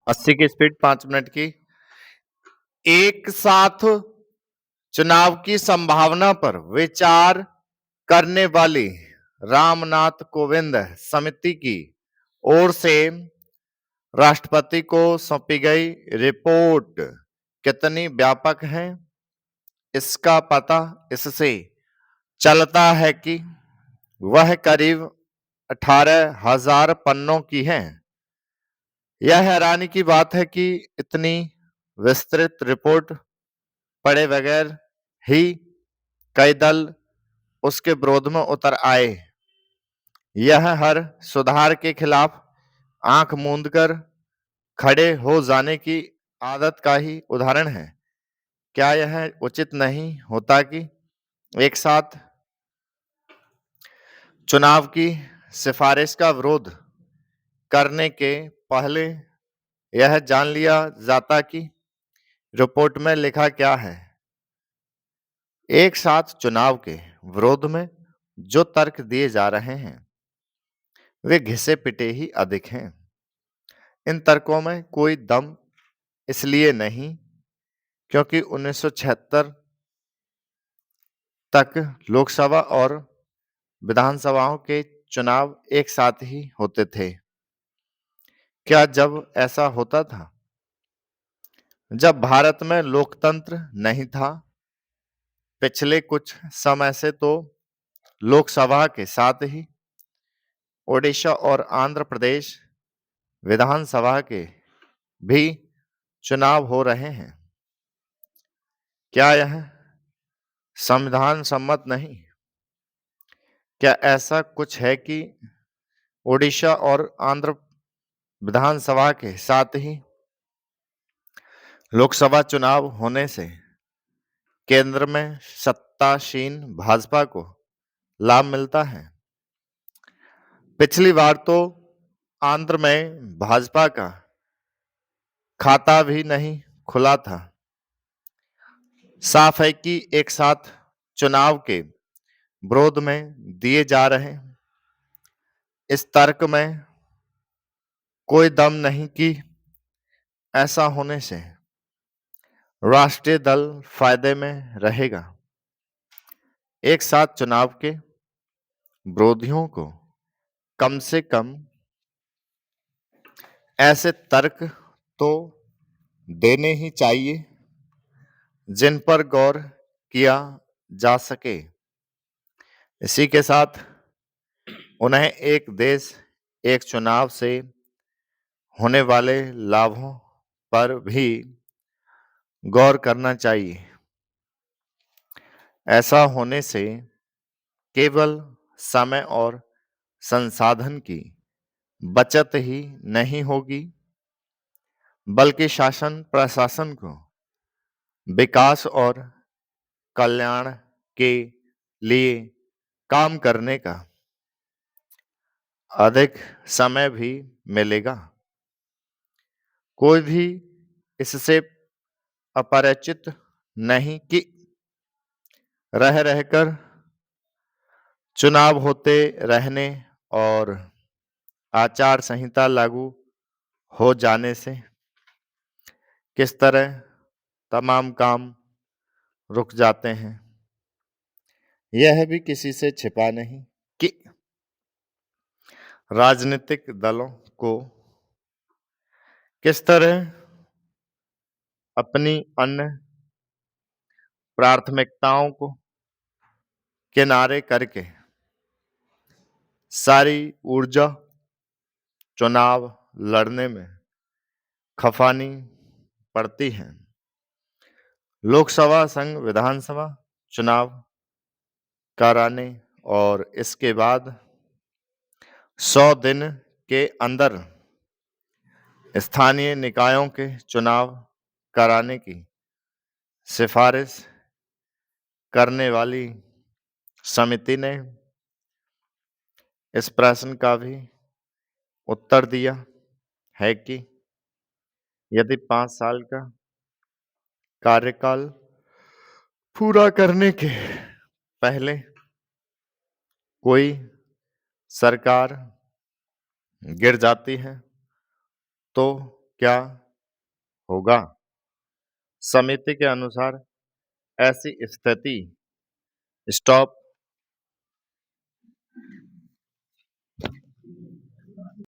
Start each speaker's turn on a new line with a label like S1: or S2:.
S1: 80 की speed 5 minute की। एक साथ चुनाव की संभावना पर विचार करने वाली रामनाथ कोविंद समिति की ओर से राष्ट्रपति को सौंपी गई रिपोर्ट कितनी व्यापक है, इसका पता इससे चलता है कि वह करीब 18,000 पन्नों की है। यह हैरानी की बात है कि इतनी विस्तृत रिपोर्ट पढ़े बगैर ही कई दल उसके विरोध में उतर आए। यह हर सुधार के खिलाफ आंख मूंद कर खड़े हो जाने की आदत का ही उदाहरण है। क्या यह उचित नहीं होता कि एक साथ चुनाव की सिफारिश का विरोध करने के पहले यह जान लिया जाता कि रिपोर्ट में लिखा क्या है? एक साथ चुनाव के विरोध में जो तर्क दिए जा रहे हैं वे घिसे पिटे ही अधिक हैं। इन तर्कों में कोई दम इसलिए नहीं क्योंकि 1976 तक लोकसभा और विधानसभाओं के चुनाव एक साथ ही होते थे। क्या जब ऐसा होता था जब भारत में लोकतंत्र नहीं था? पिछले कुछ समय से तो लोकसभा के साथ ही ओडिशा और आंध्र प्रदेश विधानसभा के भी चुनाव हो रहे हैं। क्या यह संविधान सम्मत नहीं? क्या ऐसा कुछ है कि ओडिशा और आंध्र विधानसभा के साथ ही लोकसभा चुनाव होने से केंद्र में सत्तासीन भाजपा को लाभ मिलता है? पिछली बार तो आंध्र में भाजपा का खाता भी नहीं खुला था। साफ है कि एक साथ चुनाव के विरोध में दिए जा रहे इस तर्क में कोई दम नहीं कि ऐसा होने से राष्ट्रीय दल फायदे में रहेगा। एक साथ चुनाव के विरोधियों को कम से कम ऐसे तर्क तो देने ही चाहिए जिन पर गौर किया जा सके। इसी के साथ उन्हें एक देश एक चुनाव से होने वाले लाभों पर भी गौर करना चाहिए। ऐसा होने से केवल समय और संसाधन की बचत ही नहीं होगी बल्कि शासन प्रशासन को विकास और कल्याण के लिए काम करने का अधिक समय भी मिलेगा। कोई भी इससे अपरिचित नहीं कि रह रहकर चुनाव होते रहने और आचार संहिता लागू हो जाने से किस तरह तमाम काम रुक जाते हैं। यह भी किसी से छिपा नहीं कि राजनीतिक दलों को किस तरह अपनी अन्य प्राथमिकताओं को किनारे करके सारी ऊर्जा चुनाव लड़ने में खपानी पड़ती है। लोकसभा संघ विधानसभा चुनाव कराने और इसके बाद 100 दिन के अंदर स्थानीय निकायों के चुनाव कराने की सिफारिश करने वाली समिति ने इस प्रश्न का भी उत्तर दिया है कि यदि 5 साल का कार्यकाल पूरा करने के पहले कोई सरकार गिर जाती है तो क्या होगा? समिति के अनुसार ऐसी स्थिति स्टॉप